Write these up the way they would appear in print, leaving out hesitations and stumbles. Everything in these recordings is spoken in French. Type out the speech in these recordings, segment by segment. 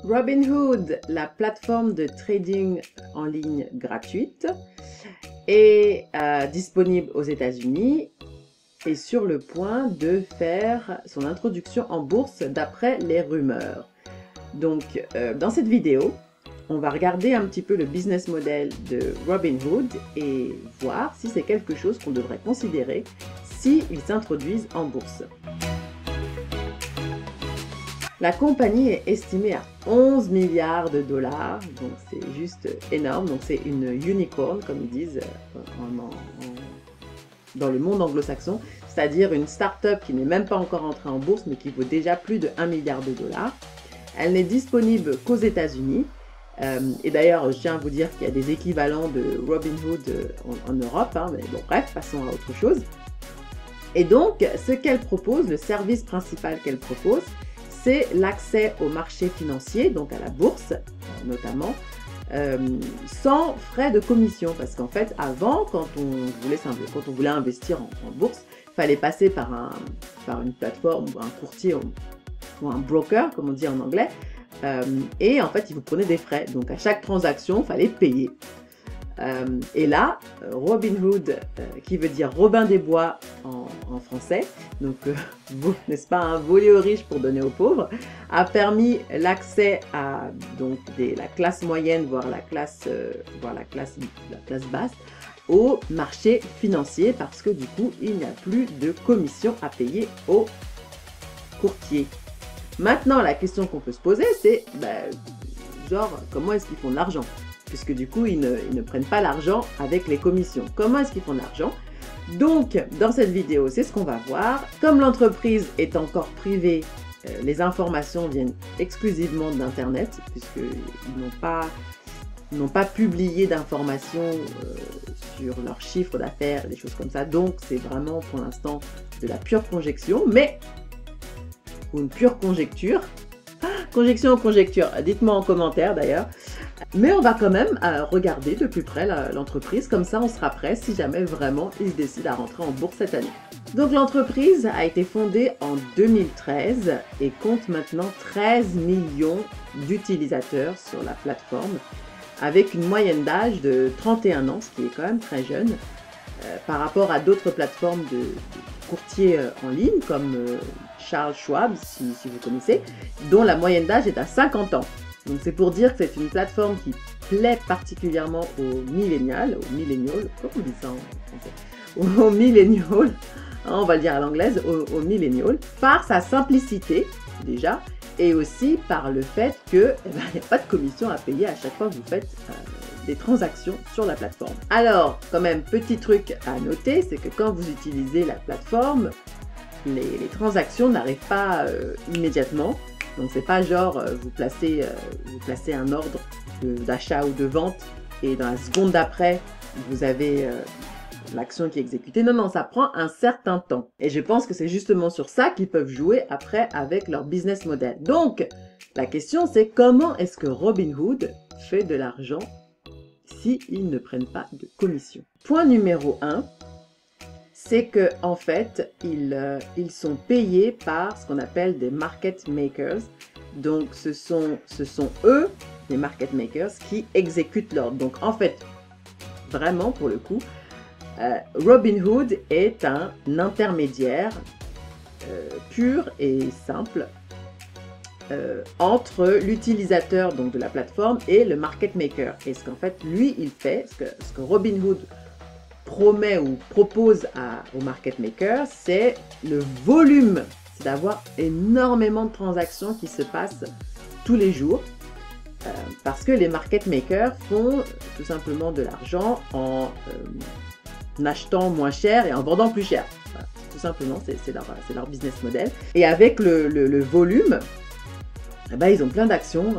Robinhood, la plateforme de trading en ligne gratuite, est disponible aux États-Unis et sur le point de faire son introduction en bourse d'après les rumeurs. Donc, dans cette vidéo, on va regarder un petit peu le business model de Robinhood et voir si c'est quelque chose qu'on devrait considérer s'ils s'introduisent en bourse. La compagnie est estimée à 11 milliards de dollars, donc c'est juste énorme. Donc c'est une unicorn, comme ils disent dans le monde anglo-saxon, c'est-à-dire une start-up qui n'est même pas encore entrée en bourse, mais qui vaut déjà plus de 1 milliard de dollars. Elle n'est disponible qu'aux États-Unis. Et d'ailleurs, je tiens à vous dire qu'il y a des équivalents de Robinhood en Europe, hein, mais bon, bref, passons à autre chose. Et donc, ce qu'elle propose, le service principal qu'elle propose, c'est l'accès au marché financier, donc à la bourse notamment, sans frais de commission. Parce qu'en fait, avant, quand on voulait investir en bourse, il fallait passer par une plateforme ou un courtier ou un broker, comme on dit en anglais, et en fait, il vous prenait des frais. Donc, à chaque transaction, il fallait payer. Et là, Robinhood, qui veut dire Robin des Bois en français, donc n'est-ce pas, un voler aux riches pour donner aux pauvres, a permis l'accès à donc la classe moyenne, voire la classe basse, au marché financier, parce que du coup, il n'y a plus de commission à payer aux courtiers. Maintenant, la question qu'on peut se poser, c'est comment est-ce qu'ils font de l'argent ? Puisque du coup, ils ne prennent pas l'argent avec les commissions. Comment est-ce qu'ils font de l'argent? Donc, dans cette vidéo, c'est ce qu'on va voir. Comme l'entreprise est encore privée, les informations viennent exclusivement d'Internet, puisqu'ils n'ont pas publié d'informations sur leurs chiffres d'affaires, des choses comme ça. Donc, c'est vraiment pour l'instant de la pure conjecture, ou une pure conjecture. Conjection ou conjecture, dites-moi en commentaire d'ailleurs. Mais on va quand même regarder de plus près l'entreprise, comme ça on sera prêt si jamais vraiment ils décident à rentrer en bourse cette année. Donc l'entreprise a été fondée en 2013 et compte maintenant 13 millions d'utilisateurs sur la plateforme, avec une moyenne d'âge de 31 ans, ce qui est quand même très jeune, par rapport à d'autres plateformes de courtiers en ligne, comme Charles Schwab, si vous connaissez, dont la moyenne d'âge est à 50 ans. Donc c'est pour dire que c'est une plateforme qui plaît particulièrement aux millennials, comment on dit ça en français? Aux millennials, on va le dire à l'anglaise, aux millennials, par sa simplicité déjà, et aussi par le fait qu'il n'y a pas de commission à payer à chaque fois que vous faites des transactions sur la plateforme. Alors, quand même, petit truc à noter, c'est que quand vous utilisez la plateforme, les transactions n'arrivent pas immédiatement. Donc c'est pas genre vous placez un ordre d'achat ou de vente et dans la seconde d'après vous avez l'action qui est exécutée. Non, ça prend un certain temps. Et je pense que c'est justement sur ça qu'ils peuvent jouer après avec leur business model. Donc la question c'est comment est-ce que Robinhood fait de l'argent s'ils ne prennent pas de commission? Point numéro 1. C'est que en fait, ils sont payés par ce qu'on appelle des market makers. Donc, ce sont eux, les market makers, qui exécutent l'ordre. Donc, en fait, vraiment, pour le coup, Robinhood est un intermédiaire pur et simple entre l'utilisateur donc de la plateforme et le market maker. Et ce qu'en fait, lui, il fait, ce que Robinhood promet ou propose au market maker, c'est le volume, c'est d'avoir énormément de transactions qui se passent tous les jours, parce que les market makers font tout simplement de l'argent en achetant moins cher et en vendant plus cher. Voilà, tout simplement, c'est leur business model. Et avec le volume, ils ont plein d'actions,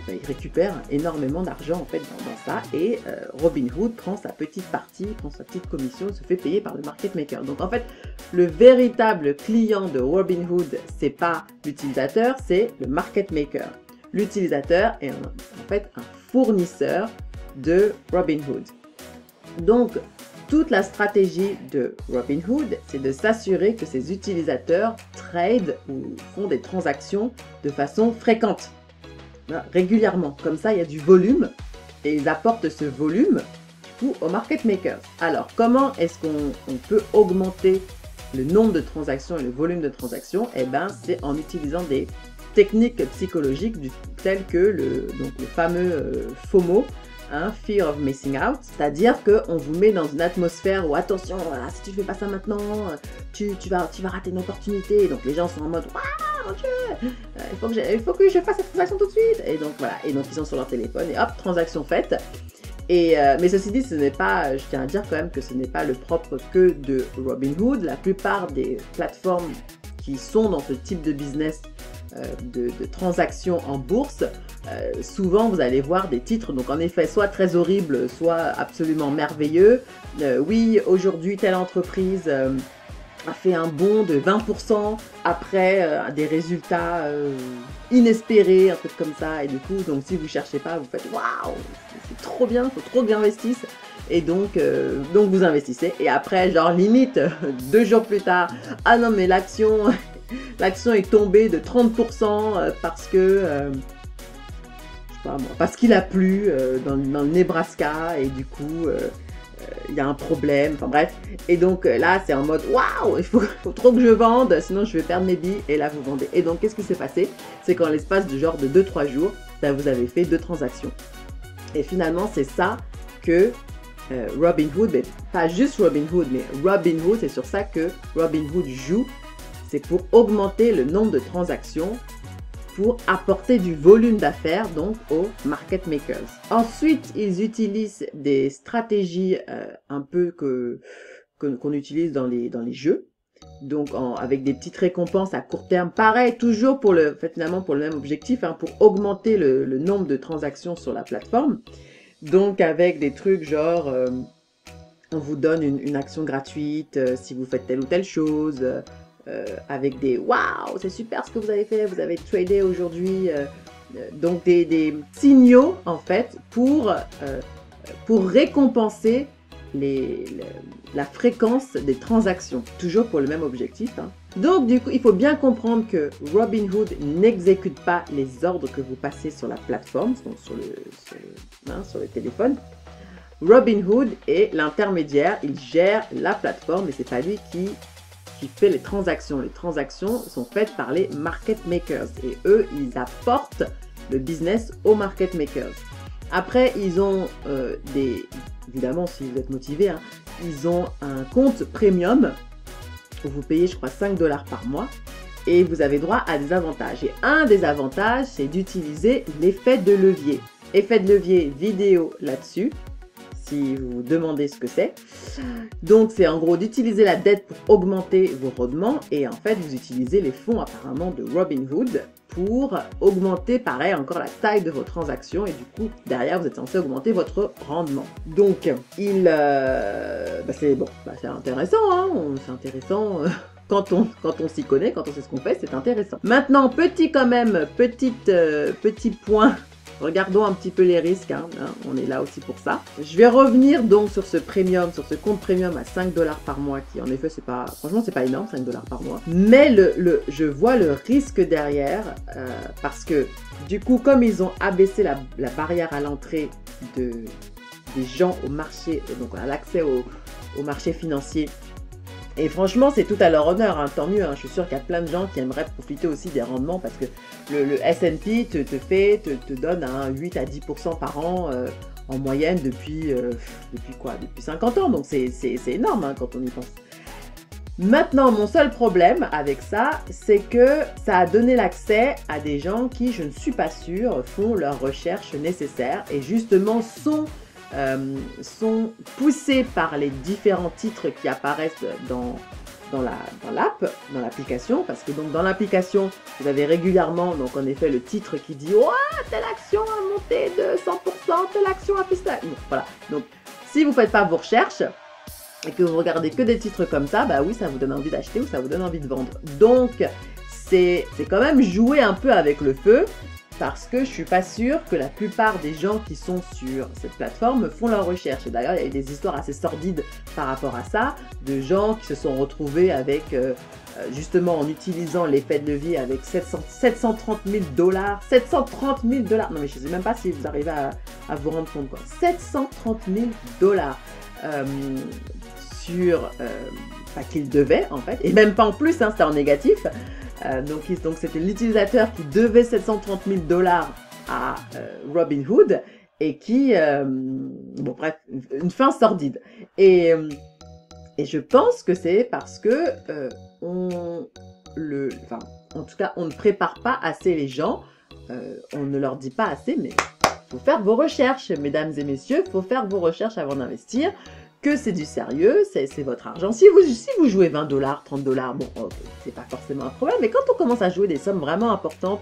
ils récupèrent énormément d'argent en fait dans ça, et Robinhood prend sa petite partie, prend sa petite commission, se fait payer par le market maker. Donc en fait, le véritable client de Robinhood, c'est pas l'utilisateur, c'est le market maker. L'utilisateur est en fait un fournisseur de Robinhood. Donc toute la stratégie de Robinhood, c'est de s'assurer que ses utilisateurs tradent ou font des transactions de façon fréquente. régulièrement. Comme ça, il y a du volume et ils apportent ce volume du coup aux market makers. Alors, comment est-ce qu'on peut augmenter le nombre de transactions et le volume de transactions? Eh bien, c'est en utilisant des techniques psychologiques telles que le fameux FOMO, hein, Fear of Missing Out, c'est-à-dire qu'on vous met dans une atmosphère où attention, voilà, si tu ne fais pas ça maintenant, tu vas rater une opportunité. Donc les gens sont en mode waouh, mon Dieu, il faut que je fasse cette transaction tout de suite. Et donc voilà, et donc ils sont sur leur téléphone et hop, transaction faite. Mais ceci dit, ce n'est pas, je tiens à dire quand même que ce n'est pas le propre que de Robinhood. La plupart des plateformes qui sont dans ce type de business de transactions en bourse, souvent vous allez voir des titres, donc en effet, soit très horribles, soit absolument merveilleux. Oui, aujourd'hui, telle entreprise a fait un bond de 20% après des résultats inespérés, un truc comme ça. Et du coup, donc si vous ne cherchez pas, vous faites waouh, c'est trop bien, il faut trop que j'investisse. Et donc vous investissez. Et après, genre limite, 2 jours plus tard, ah non mais l'action est tombée de 30% parce que, je sais pas moi, parce qu'il a plu dans le Nebraska et du coup, il y a un problème, enfin bref. Et donc là, c'est en mode waouh, il faut trop que je vende, sinon je vais perdre mes billes. Et là, vous vendez. Et donc, qu'est-ce qui s'est passé? C'est qu'en l'espace de genre de 2-3 jours, ben, vous avez fait 2 transactions. Et finalement, c'est ça que Robinhood, mais pas juste Robinhood, mais Robinhood, c'est sur ça que Robinhood joue. C'est pour augmenter le nombre de transactions, pour apporter du volume d'affaires donc aux market makers. Ensuite, ils utilisent des stratégies un peu qu'on utilise dans les jeux. Donc avec des petites récompenses à court terme, pareil, toujours finalement pour le même objectif, hein, pour augmenter le nombre de transactions sur la plateforme. Donc avec des trucs genre, on vous donne une action gratuite si vous faites telle ou telle chose, avec des waouh, c'est super ce que vous avez fait, vous avez tradé aujourd'hui. Donc des signaux en fait pour récompenser la fréquence des transactions, toujours pour le même objectif, hein. Donc du coup, il faut bien comprendre que Robinhood n'exécute pas les ordres que vous passez sur la plateforme, donc sur le téléphone. Robinhood est l'intermédiaire, il gère la plateforme, mais c'est pas lui qui fait les transactions. Les transactions sont faites par les market makers et eux, ils apportent le business aux market makers. Après, ils ont évidemment, si vous êtes motivé, hein, ils ont un compte premium où vous payez, je crois, 5 $ par mois et vous avez droit à des avantages. Et un des avantages, c'est d'utiliser l'effet de levier. Effet de levier vidéo là-dessus, si vous vous demandez ce que c'est. Donc, c'est en gros d'utiliser la dette pour augmenter vos rendements et en fait, vous utilisez les fonds apparemment de Robinhood pour augmenter, pareil, encore la taille de vos transactions et du coup, derrière, vous êtes censé augmenter votre rendement. Donc, c'est intéressant, hein, c'est intéressant quand on s'y connaît, quand on sait ce qu'on fait, c'est intéressant. Maintenant, petit point. Regardons un petit peu les risques, hein, on est là aussi pour ça. Je vais revenir donc sur ce compte premium à 5 $ par mois, qui en effet, franchement, c'est pas énorme, 5 $ par mois. Mais je vois le risque derrière, parce que du coup, comme ils ont abaissé la barrière à l'entrée des gens au marché, donc à l'accès au marché financier, et franchement, c'est tout à leur honneur, hein, tant mieux. Hein, je suis sûre qu'il y a plein de gens qui aimeraient profiter aussi des rendements parce que le S&P te donne un 8 à 10% par an en moyenne depuis 50 ans. Donc c'est énorme, hein, quand on y pense. Maintenant, mon seul problème avec ça, c'est que ça a donné l'accès à des gens qui, je ne suis pas sûre, font leurs recherches nécessaires et justement sont poussés par les différents titres qui apparaissent dans l'application, parce que donc dans l'application, vous avez régulièrement, donc en effet, le titre qui dit « Oh, telle action a monté de 100%, telle action a fait ça ». Voilà, donc si vous ne faites pas vos recherches et que vous regardez que des titres comme ça, bah oui, ça vous donne envie d'acheter ou ça vous donne envie de vendre. Donc, c'est quand même jouer un peu avec le feu. parce que je suis pas sûre que la plupart des gens qui sont sur cette plateforme font leurs recherches. D'ailleurs, il y a eu des histoires assez sordides par rapport à ça, de gens qui se sont retrouvés avec, justement en utilisant l'effet de levier avec 730 000 $. 730 000 $. Non mais je ne sais même pas si vous arrivez à vous rendre compte quoi. 730 000 $. Sur qu'ils devaient en fait, et même pas en plus, hein, c'était en négatif. Donc c'était l'utilisateur qui devait 730 000 $ à Robinhood et qui, bon bref, une fin sordide. Et je pense que c'est parce que en tout cas, on ne prépare pas assez les gens, on ne leur dit pas assez, mais il faut faire vos recherches, mesdames et messieurs, il faut faire vos recherches avant d'investir. Que c'est du sérieux, c'est votre argent. Si vous jouez 20 $, 30 $, bon, c'est pas forcément un problème, mais quand on commence à jouer des sommes vraiment importantes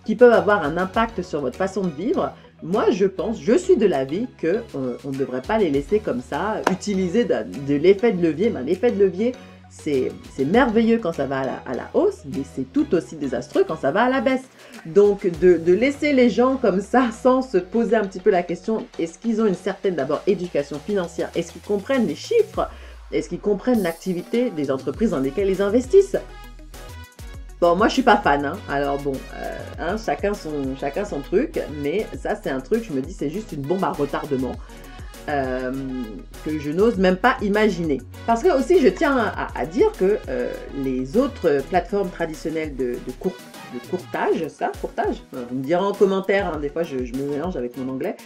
qui peuvent avoir un impact sur votre façon de vivre, moi je suis de l'avis qu'on ne devrait pas les laisser comme ça, utiliser de l'effet de levier. L'effet de levier, c'est merveilleux quand ça va à la hausse, mais c'est tout aussi désastreux quand ça va à la baisse. Donc, de laisser les gens comme ça, sans se poser un petit peu la question, est-ce qu'ils ont une certaine, d'abord, éducation financière? Est-ce qu'ils comprennent les chiffres? Est-ce qu'ils comprennent l'activité des entreprises dans lesquelles ils investissent? Bon, moi, je suis pas fan, hein. Alors bon, hein, chacun son truc, mais ça, c'est un truc, je me dis, c'est juste une bombe à retardement. Que je n'ose même pas imaginer. Parce que aussi, je tiens à dire que les autres plateformes traditionnelles de courtage, vous me direz en commentaire, hein, des fois je me mélange avec mon anglais,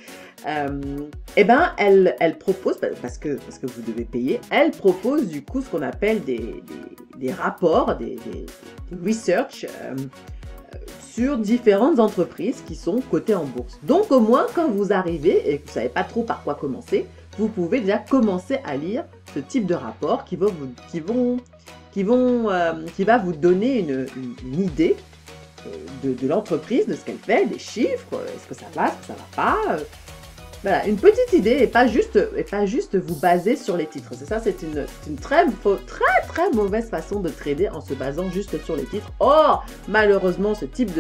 et ben elles proposent, parce que vous devez payer, elles proposent du coup ce qu'on appelle des rapports, des research sur différentes entreprises qui sont cotées en bourse. Donc au moins quand vous arrivez et que vous ne savez pas trop par quoi commencer, vous pouvez déjà commencer à lire ce type de rapport qui va vous donner une idée de l'entreprise, de ce qu'elle fait, des chiffres, est-ce que ça va, est-ce que ça va pas, voilà, une petite idée et pas juste vous baser sur les titres. C'est ça, c'est une très mauvaise façon de trader en se basant juste sur les titres. Or, malheureusement, ce type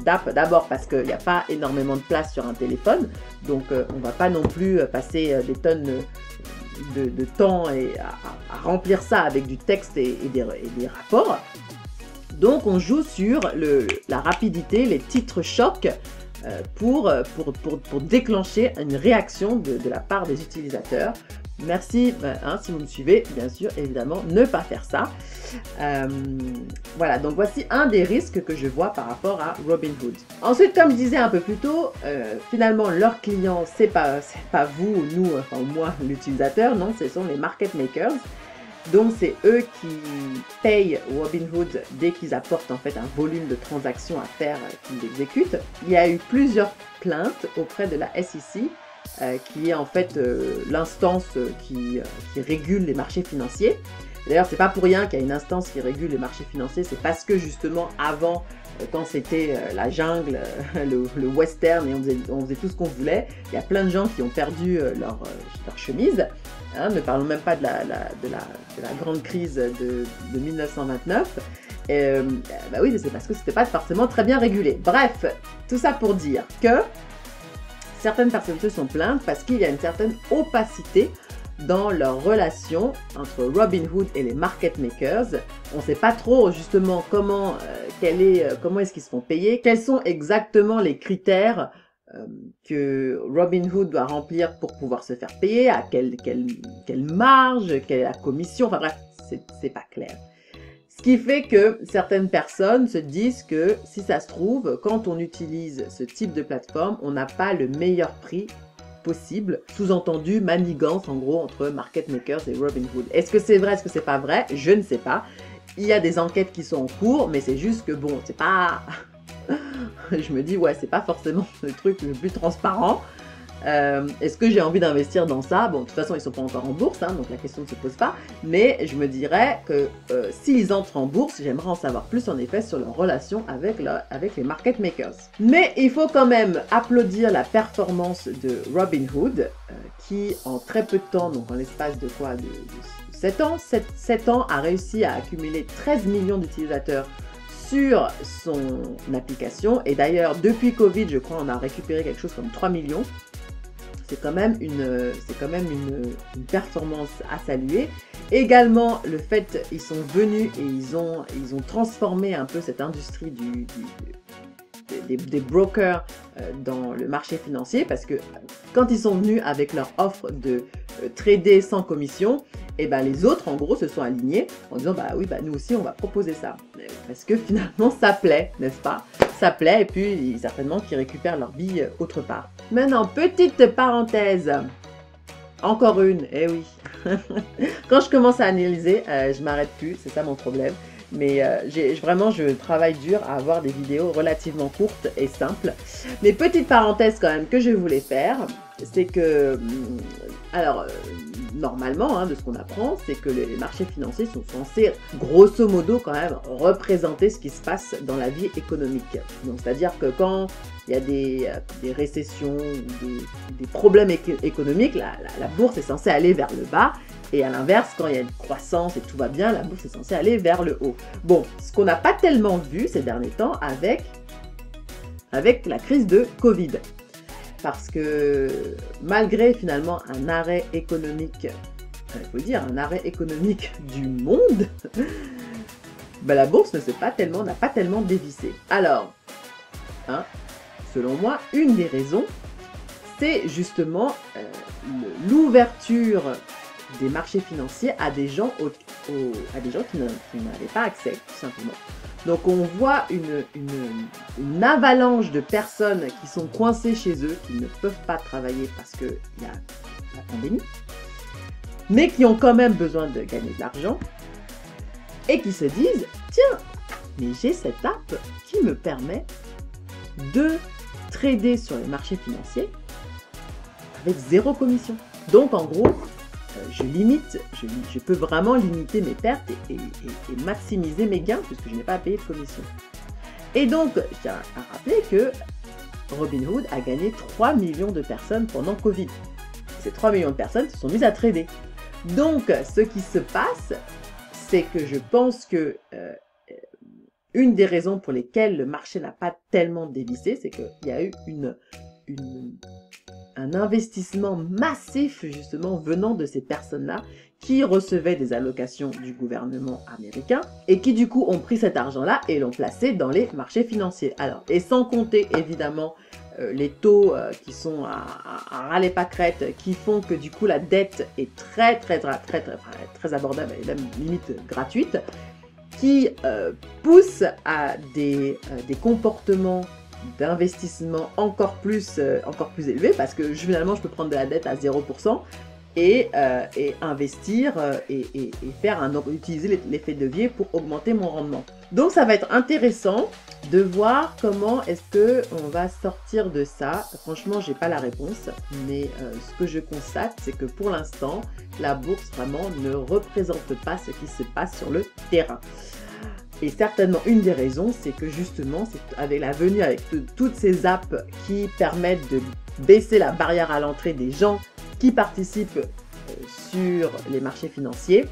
d'app, d'abord parce qu'il n'y a pas énormément de place sur un téléphone, donc on ne va pas non plus passer des tonnes de temps à remplir ça avec du texte et des rapports. Donc on joue sur la rapidité, les titres chocs, pour déclencher une réaction de la part des utilisateurs. Merci, hein, si vous me suivez, bien sûr, évidemment, ne pas faire ça. Voilà, donc voici un des risques que je vois par rapport à Robinhood. Ensuite, comme je disais un peu plus tôt, finalement, leurs clients, c'est pas vous, nous, enfin moi, l'utilisateur, non, ce sont les market makers. Donc c'est eux qui payent Robinhood dès qu'ils apportent en fait un volume de transactions à faire qu'ils exécutent. Il y a eu plusieurs plaintes auprès de la SEC, qui est en fait l'instance qui régule les marchés financiers. D'ailleurs, c'est pas pour rien qu'il y a une instance qui régule les marchés financiers, c'est parce que justement avant, quand c'était la jungle, le western et on faisait tout ce qu'on voulait, il y a plein de gens qui ont perdu leur chemise. Hein, ne parlons même pas de la grande crise de 1929. Bah oui, c'est parce que c'était pas forcément très bien régulé. Bref, tout ça pour dire que certaines personnes se sont plaintes parce qu'il y a une certaine opacité dans leur relation entre Robinhood et les market makers. On ne sait pas trop justement comment est-ce qu'ils se font payer, quels sont exactement les critères que Robinhood doit remplir pour pouvoir se faire payer, à quelle marge, quelle est la commission, enfin bref, c'est pas clair. Ce qui fait que certaines personnes se disent que si ça se trouve, quand on utilise ce type de plateforme, on n'a pas le meilleur prix possible, sous-entendu manigance en gros entre market makers et Robinhood. Est-ce que c'est vrai, est-ce que c'est pas vrai? Je ne sais pas. Il y a des enquêtes qui sont en cours, mais c'est juste que bon, c'est pas... Je me dis, ouais, c'est pas forcément le truc le plus transparent. Est-ce que j'ai envie d'investir dans ça? Bon, de toute façon, ils sont pas encore en bourse, hein, donc la question ne se pose pas. Mais je me dirais que s'ils entrent en bourse, j'aimerais en savoir plus en effet sur leur relation avec les market makers. Mais il faut quand même applaudir la performance de Robinhood, qui en très peu de temps, donc en l'espace de quoi, de 7 ans, a réussi à accumuler 13 millions d'utilisateurs sur son application. Et d'ailleurs, depuis Covid, je crois, on a récupéré quelque chose comme 3 millions. C'est quand même une performance à saluer. Également, le fait qu'ils sont venus et ils ont transformé un peu cette industrie des brokers dans le marché financier, parce que quand ils sont venus avec leur offre de trader sans commission, et ben les autres en gros se sont alignés en disant bah oui, bah nous aussi on va proposer ça, parce que finalement ça plaît, n'est-ce pas? Ça plaît, et puis certainement qu'ils récupèrent leur bille autre part. Maintenant, petite parenthèse, encore une, eh oui. Quand je commence à analyser, je m'arrête plus, c'est ça mon problème. Mais vraiment, je travaille dur à avoir des vidéos relativement courtes et simples. Mais petite parenthèse quand même que je voulais faire, c'est que, alors, normalement, hein, de ce qu'on apprend, c'est que les marchés financiers sont censés, grosso modo, quand même, représenter ce qui se passe dans la vie économique. Donc, c'est-à-dire que quand il y a des récessions, des problèmes économiques, la bourse est censée aller vers le bas. Et à l'inverse, quand il y a une croissance et tout va bien, la bourse est censée aller vers le haut. Bon, ce qu'on n'a pas tellement vu ces derniers temps avec la crise de Covid. Parce que malgré finalement un arrêt économique, il faut dire un arrêt économique du monde, ben la bourse n'a pas tellement dévissé. Alors, hein, selon moi, une des raisons, c'est justement l'ouverture des marchés financiers à des gens, qui n'avaient pas accès, tout simplement. Donc on voit une avalanche de personnes qui sont coincées chez eux, qui ne peuvent pas travailler parce qu'il y a la pandémie, mais qui ont quand même besoin de gagner de l'argent, et qui se disent, tiens, mais j'ai cette app qui me permet de trader sur les marchés financiers avec 0 commission. Donc en gros, je peux vraiment limiter mes pertes et maximiser mes gains puisque je n'ai pas à payer de commission. Et donc, je tiens à rappeler que Robinhood a gagné 3 millions de personnes pendant Covid. Ces 3 millions de personnes se sont mises à trader. Donc, ce qui se passe, c'est que je pense que une des raisons pour lesquelles le marché n'a pas tellement dévissé, c'est qu'il y a eu un investissement massif justement venant de ces personnes-là qui recevaient des allocations du gouvernement américain et qui du coup ont pris cet argent-là et l'ont placé dans les marchés financiers. Alors, et sans compter évidemment les taux qui sont à ras les pâquerettes, qui font que du coup la dette est très abordable et même limite gratuite, qui pousse à des comportements d'investissement encore plus élevé, parce que finalement je peux prendre de la dette à 0% et investir et utiliser l'effet de levier pour augmenter mon rendement. Donc ça va être intéressant de voir comment est-ce que on va sortir de ça. Franchement, j'ai pas la réponse, mais ce que je constate, c'est que pour l'instant, la bourse vraiment ne représente pas ce qui se passe sur le terrain. Et certainement une des raisons, c'est que justement, c'est avec la venue avec toutes ces apps qui permettent de baisser la barrière à l'entrée des gens qui participent sur les marchés financiers,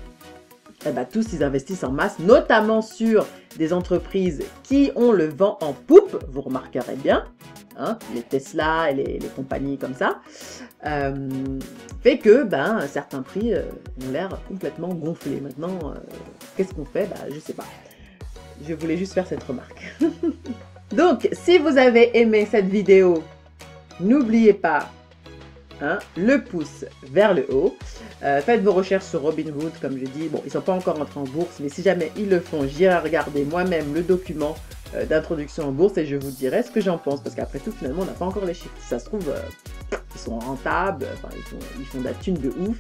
eh ben, tous ils investissent en masse, notamment sur des entreprises qui ont le vent en poupe, vous remarquerez bien, hein, les Tesla et les compagnies comme ça, fait que certains prix ont l'air complètement gonflés. Maintenant, qu'est-ce qu'on fait? Je sais pas. Je voulais juste faire cette remarque. Donc, si vous avez aimé cette vidéo, n'oubliez pas le pouce vers le haut. Faites vos recherches sur Robinhood, comme je dis. Bon, ils ne sont pas encore entrés en bourse, mais si jamais ils le font, j'irai regarder moi-même le document d'introduction en bourse et je vous dirai ce que j'en pense. Parce qu'après tout, finalement, on n'a pas encore les chiffres. Si ça se trouve, ils sont rentables, ils font de la thune de ouf.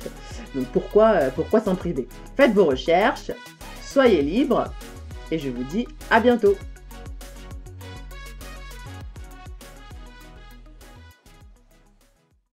Donc, pourquoi s'en priver? Faites vos recherches, soyez libres. Et je vous dis à bientôt.